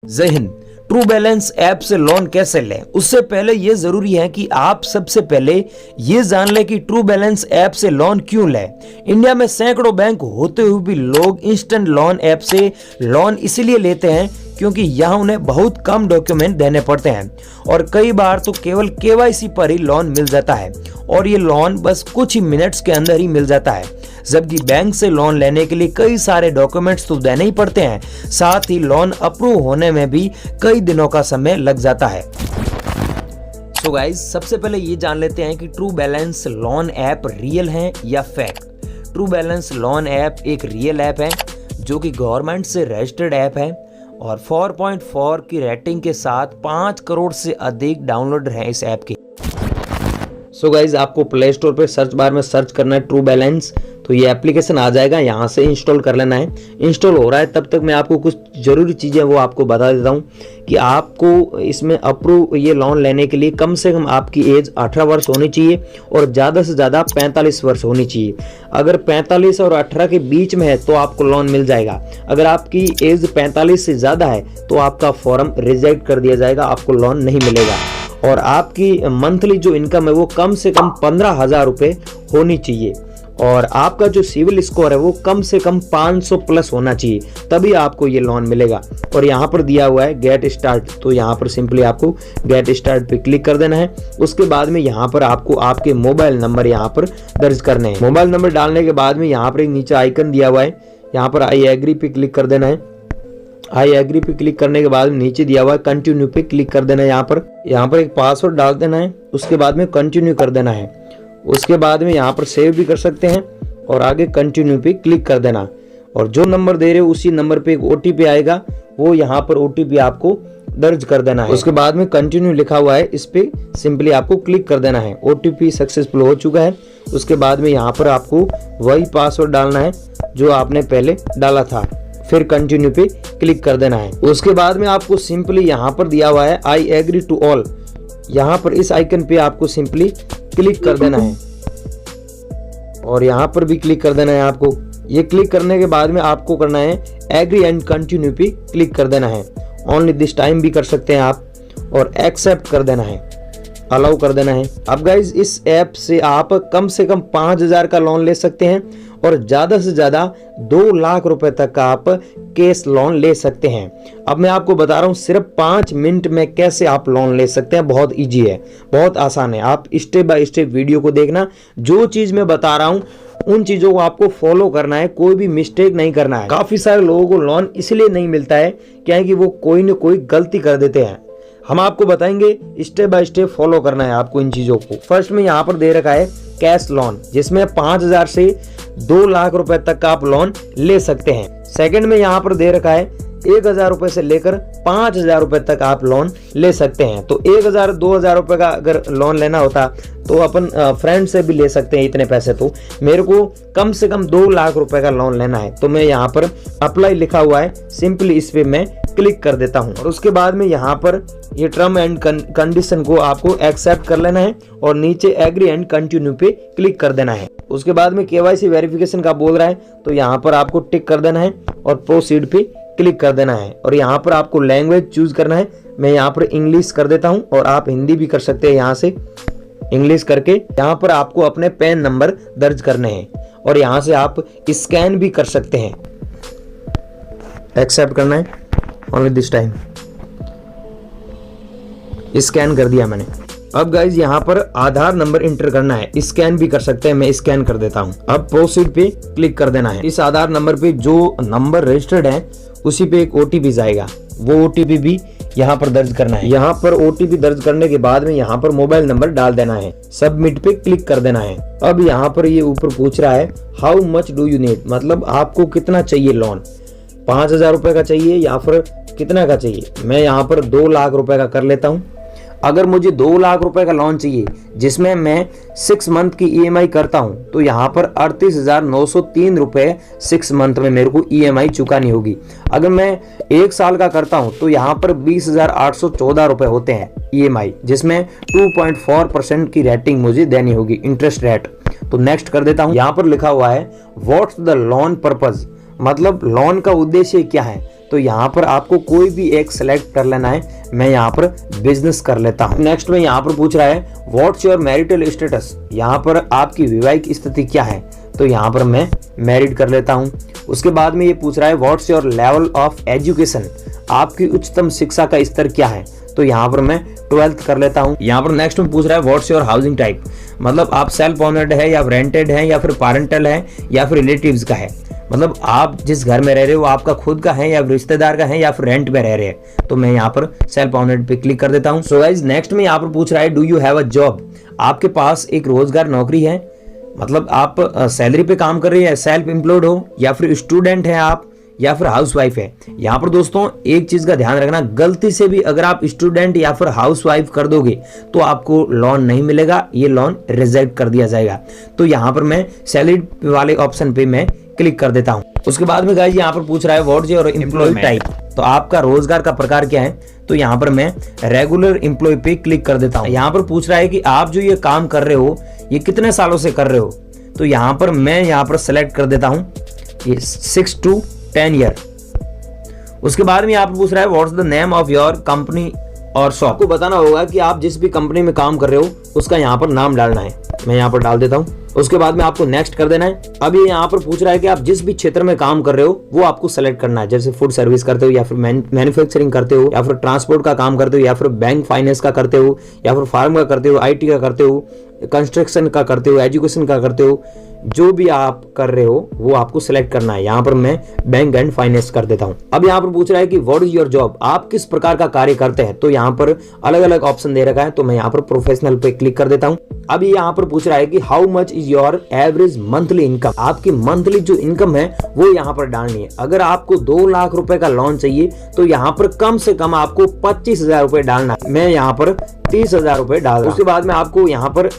जय Hind. True balance app से loan कैसे लें, उससे पहले ये जरूरी है कि आप सबसे पहले ये जान लें कि ट्रू बैलेंस ऐप से लोन क्यों लें। इंडिया में सैकड़ों बैंक होते हुए भी लोग इंस्टेंट लोन ऐप से लोन इसलिए लेते हैं क्योंकि यहाँ उन्हें बहुत कम डॉक्यूमेंट देने पड़ते हैं और कई बार तो केवल केवाईसी पर ही लोन मिल जाता है और ये लोन बस कुछ ही मिनट्स के अंदर ही मिल जाता है। जबकि बैंक से लोन लेने के लिए कई सारे डॉक्यूमेंट्स तो देने ही पड़ते हैं, साथ ही लोन अप्रूव होने में भी कई दिनों का समय लग जाता है। सो गाइस, सबसे पहले ये जान लेते हैं कि true balance loan app real है या fake. True balance loan app एक रियल ऐप है जो कि गवर्नमेंट से रजिस्टर्ड ऐप है और 4.4 की रेटिंग के साथ 5 करोड़ से अधिक डाउनलोडर हैं इस ऐप के। सो गाइज, आपको प्ले स्टोर पे सर्च बार में सर्च करना है ट्रू बैलेंस, तो ये एप्लीकेशन आ जाएगा, यहाँ से इंस्टॉल कर लेना है। इंस्टॉल हो रहा है तब तक मैं आपको कुछ जरूरी चीज़ें वो आपको बता देता हूँ कि आपको इसमें अप्रूव ये लोन लेने के लिए कम से कम आपकी एज 18 वर्ष होनी चाहिए और ज़्यादा से ज़्यादा 45 वर्ष होनी चाहिए। अगर 45 और 18 के बीच में है तो आपको लोन मिल जाएगा। अगर आपकी एज 45 से ज़्यादा है तो आपका फॉर्म रिजेक्ट कर दिया जाएगा, आपको लोन नहीं मिलेगा। और आपकी मंथली जो इनकम है वो कम से कम 15,000 रुपये होनी चाहिए और आपका जो सिविल स्कोर है वो कम से कम 500 प्लस होना चाहिए, तभी आपको ये लोन मिलेगा। और यहाँ पर दिया हुआ है गेट स्टार्ट, तो यहाँ पर सिंपली आपको गेट स्टार्ट पे क्लिक कर देना है। उसके बाद में यहाँ पर आपको आपके मोबाइल नंबर यहाँ पर दर्ज करने हैं। मोबाइल नंबर डालने के बाद में यहाँ पर एक नीचे आइकन दिया हुआ है, यहाँ पर आई एग्री पे क्लिक कर देना है। आई एग्री पे क्लिक करने के बाद नीचे दिया हुआ है कंटिन्यू पे क्लिक कर देना है। यहाँ पर एक पासवर्ड डाल देना है, उसके बाद में कंटिन्यू कर देना है। उसके बाद में यहाँ पर सेव भी कर सकते हैं और आगे कंटिन्यू पे क्लिक कर देना। और जो नंबर दे रहे हो उसी नंबर पे एक ओटीपी आएगा, वो यहाँ पर ओटीपी आपको दर्ज कर देना है। उसके बाद में कंटिन्यू लिखा हुआ है, इस पे सिंपली आपको क्लिक कर देना है। ओटीपी सक्सेसफुल हो चुका है। उसके बाद में यहाँ पर आपको वही पासवर्ड डालना है जो आपने पहले डाला था, फिर कंटिन्यू पे क्लिक कर देना है। उसके बाद में आपको सिंपली यहाँ पर दिया हुआ है आई एग्री टू ऑल, यहाँ पर इस आइकन पे आपको सिंपली क्लिक कर देना है और यहाँ पर भी क्लिक कर देना है। आपको ये क्लिक करने के बाद में आपको करना है एग्री एंड कंटिन्यू पे क्लिक कर देना है। ओनली दिस टाइम भी कर सकते हैं आप और एक्सेप्ट कर देना है, अलाउ कर देना है। अब गाइज, इस ऐप से आप कम से कम 5,000 का लोन ले सकते हैं और ज्यादा से ज्यादा 2 लाख रुपए तक का आप कैश लोन ले सकते हैं। अब मैं आपको बता रहा हूँ सिर्फ 5 मिनट में कैसे आप लोन ले सकते हैं। बहुत इजी है, बहुत आसान है। आप स्टेप बाय स्टेप वीडियो को देखना, जो चीज मैं बता रहा हूँ उन चीजों को आपको फॉलो करना है, कोई भी मिस्टेक नहीं करना है। काफी सारे लोगों को लोन इसलिए नहीं मिलता है क्या कि वो कोई न कोई गलती कर देते हैं। हम आपको बताएंगे स्टेप बाय स्टेप फॉलो करना है आपको इन चीजों को। फर्स्ट में यहाँ पर दे रखा है कैश लोन, जिसमें 5,000 से 2 लाख रुपए तक का आप लोन ले सकते हैं। सेकंड में यहाँ पर दे रखा है 1,000 रुपए से लेकर 5,000 रुपए तक आप लोन ले सकते हैं। तो 1,000 2,000 रुपए का अगर लोन लेना होता तो अपन फ्रेंड से भी ले सकते हैं इतने पैसे। तो मेरे को कम से कम 2 लाख रुपए का लोन लेना है, तो मैं यहाँ पर अप्लाई लिखा हुआ है, सिंपली इस पे मैं क्लिक कर देता हूँ। और उसके बाद में यहाँ पर ये टर्म एंड कंडीशन को आपको एक्सेप्ट कर लेना है और नीचे एग्री एंड कंटिन्यू पे क्लिक कर देना है। उसके बाद में केवाईसी वेरिफिकेशन का बोल रहा है, तो यहाँ पर आपको टिक कर देना है और प्रोसीड पे क्लिक कर देना है। और यहाँ पर आपको लैंग्वेज चूज करना है। मैं यहाँ पर इंग्लिश कर देता हूँ और आप हिंदी भी कर सकते हैं। यहाँ से इंग्लिश करके यहाँ पर आपको अपने पैन नंबर दर्ज करने हैं और यहाँ से आप स्कैन भी कर सकते हैं। एक्सेप्ट करना है, ओनली दिस टाइम। स्कैन कर दिया मैंने। अब गाइज, यहाँ पर आधार नंबर इंटर करना है, स्कैन भी कर सकते हैं, मैं स्कैन कर देता हूँ। अब प्रोसीड पे क्लिक कर देना है। इस आधार नंबर पे जो नंबर रजिस्टर्ड है उसी पे एक ओटीपी जाएगा, वो ओटीपी भी यहाँ पर दर्ज करना है। यहाँ पर ओटीपी दर्ज करने के बाद में यहाँ पर मोबाइल नंबर डाल देना है, सबमिट पे क्लिक कर देना है। अब यहाँ पर ये ऊपर पूछ रहा है how much do you need, मतलब आपको कितना चाहिए लोन, 5,000 रुपए का चाहिए या फिर कितना का चाहिए। मैं यहाँ पर 2 लाख रुपए का कर लेता हूँ। अगर मुझे 2 लाख रुपए का लोन चाहिए जिसमें मैं 6 मंथ की ईएमआई करता हूं, तो यहाँ पर 38,903 रुपए 6 मंथ में मेरे को ईएमआई चुकानी होगी। अगर मैं 1 साल का करता हूं तो यहाँ पर 20,814 रुपए होते हैं ईएमआई, जिसमें 2.4% की रेटिंग मुझे देनी होगी, इंटरेस्ट रेट। तो नेक्स्ट कर देता हूँ। यहाँ पर लिखा हुआ है व्हाट्स द लोन पर्पज, मतलब लोन का उद्देश्य क्या है। तो यहाँ पर आपको कोई भी एक सेलेक्ट कर लेना है। मैं यहाँ पर बिजनेस कर लेता हूँ। नेक्स्ट में यहाँ पर पूछ रहा है व्हाट्स योर मैरिटल स्टेटस, यहाँ पर आपकी वैवाहिक स्थिति क्या है, तो यहाँ पर मैं मैरिड कर लेता हूँ। उसके बाद में ये पूछ रहा है what's your level of education, आपकी उच्चतम शिक्षा का स्तर क्या है, तो यहाँ पर मैं 12th कर लेता हूँ। यहाँ पर नेक्स्ट में पूछ रहा है व्हाट्स योर हाउसिंग टाइप, मतलब आप सेल्फ ओनर्ड है या रेंटेड है या फिर पेरेंटल है या फिर रिलेटिव्स का है, मतलब आप जिस घर में रह रहे हो आपका खुद का है या रिश्तेदार का है या फिर रेंट पे रह रहे हैं, तो मैं यहाँ पर सेल्फ ओनर्ड पे क्लिक कर देता हूँ। सो गाइस नेक्स्ट में यहाँ पर पूछ रहा है do you have a job, आपके पास एक रोजगार नौकरी है, मतलब आप सैलरी पे काम कर रहे हैं, सेल्फ एम्प्लॉयड हो या फिर स्टूडेंट है आप या फिर हाउसवाइफ है। यहाँ पर दोस्तों एक चीज का ध्यान रखना, गलती से भी अगर आप स्टूडेंट या फिर हाउसवाइफ कर दोगे तो आपको लोन नहीं मिलेगा, ये लोन रिजेक्ट कर दिया जाएगा। तो यहाँ पर मैं सैलरी वाले ऑप्शन पे मैं क्लिक कर देता हूँ। उसके बाद में गाइस यहाँ पर पूछ रहा है what is your employ type, तो आपका रोजगार का प्रकार क्या है, तो यहाँ पर मैं रेगुलर एम्प्लॉय पे क्लिक कर देता हूँ। यहाँ पर पूछ रहा है कि आप जो ये काम कर रहे हो ये कितने सालों से कर रहे हो, तो यहाँ पर मैं यहाँ पर सेलेक्ट कर देता हूँ ये 6 to 10 ईयर। उसके बाद में यहाँ पर पूछ रहा है what's the name of your company और शॉप, आपको बताना होगा कि आप जिस भी कंपनी में काम कर रहे हो उसका यहाँ पर नाम डालना है। मैं यहाँ पर डाल देता हूँ। उसके बाद में आपको नेक्स्ट कर देना है। अब ये यहाँ पर पूछ रहा है कि आप जिस भी क्षेत्र में काम कर रहे हो वो आपको सेलेक्ट करना है, जैसे फूड सर्विस करते हो या फिर मैन्युफैक्चरिंग करते हो या फिर ट्रांसपोर्ट का काम करते हो या फिर बैंक फाइनेंस का करते हो या फिर फार्म का करते हो, IT का करते हो, कंस्ट्रक्शन का करते हो, एजुकेशन का करते हो, जो भी आप कर रहे हो वो आपको सिलेक्ट करना है। यहाँ पर मैं बैंक एंड फाइनेंस कर देता हूँ। अब यहाँ पर पूछ रहा है कि व्हाट इज योर जॉब, आप किस प्रकार का कार्य करते हैं, तो यहाँ पर अलग अलग ऑप्शन दे रखा है, तो मैं यहाँ पर प्रोफेशनल पे क्लिक कर देता हूँ। अब यहाँ पर पूछ रहा है कि how much is your average monthly income, आपकी मंथली जो इनकम है वो यहाँ पर डालनी है। अगर आपको 2 लाख रुपए का लोन चाहिए तो यहाँ पर कम से कम आपको 25,000 रुपए डालना है। मैं यहाँ पर 30,000 रुपए डाल रहा हूं। उसके बाद में आपको यहाँ पर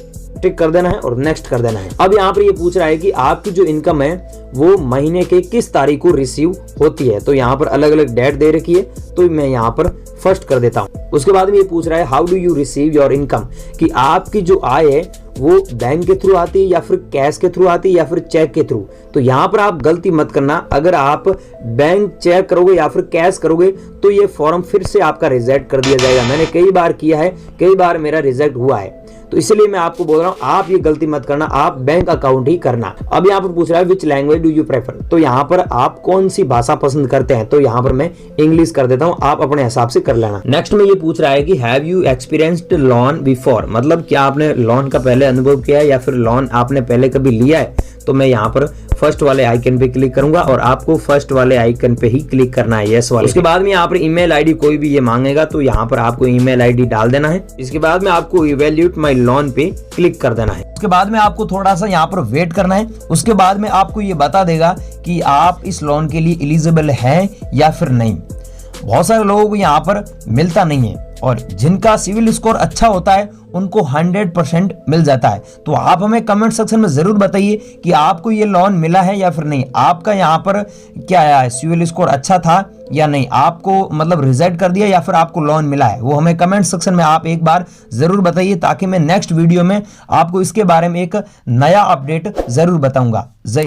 टिक कर देना है और नेक्स्ट कर देना है। अब यहाँ पर ये पूछ रहा है कि आपकी जो इनकम है वो महीने के किस तारीख को रिसीव होती है, तो यहाँ पर अलग अलग डेट दे रखी है, तो मैं यहाँ पर फर्स्ट कर देता हूँ। उसके बाद में ये पूछ रहा है how do you receive your income, कि आपकी जो आय है वो बैंक के थ्रू आती है या फिर कैश के थ्रू आती है या फिर चेक के थ्रू। तो यहाँ पर आप गलती मत करना, अगर आप बैंक चेक करोगे या फिर कैश करोगे तो ये फॉर्म फिर से आपका रिजेक्ट कर दिया जाएगा। मैंने कई बार किया है, कई बार मेरा रिजेक्ट हुआ है, तो इसलिए मैं आपको बोल रहा हूं आप ये गलती मत करना, आप बैंक अकाउंट ही करना। अब यहाँ पर पूछ रहा है which language do you prefer, तो यहाँ पर आप कौन सी भाषा पसंद करते हैं, तो यहाँ पर मैं इंग्लिश कर देता हूँ, आप अपने हिसाब से कर लेना। नेक्स्ट में ये पूछ रहा है कि have you experienced loan before, मतलब क्या आपने लोन का पहले अनुभव किया है या फिर लोन आपने पहले कभी लिया है, तो मैं यहाँ पर फर्स्ट वाले आइकन पे क्लिक करूंगा और आपको फर्स्ट वाले आइकन पे ही क्लिक करना है, यस वाले। उसके बाद में यहाँ पर ईमेल आईडी कोई भी ये मांगेगा तो यहाँ पर आपको ईमेल आईडी डाल देना है। इसके बाद में आपको इवैल्यूएट माय लोन पे क्लिक कर देना है। उसके बाद में आपको थोड़ा सा यहाँ पर वेट करना है। उसके बाद में आपको ये बता देगा कि आप इस लोन के लिए एलिजिबल हैं या फिर नहीं। बहुत सारे लोगों को यहाँ पर मिलता नहीं है और जिनका सिविल स्कोर अच्छा होता है उनको 100% मिल जाता है। तो आप हमें कमेंट सेक्शन में जरूर बताइए कि आपको ये लोन मिला है या फिर नहीं, आपका यहाँ पर क्या है, सिविल स्कोर अच्छा था या नहीं, आपको मतलब रिजेक्ट कर दिया या फिर आपको लोन मिला है, वो हमें कमेंट सेक्शन में आप एक बार जरूर बताइए, ताकि मैं नेक्स्ट वीडियो में आपको इसके बारे में एक नया अपडेट जरूर बताऊंगा। जय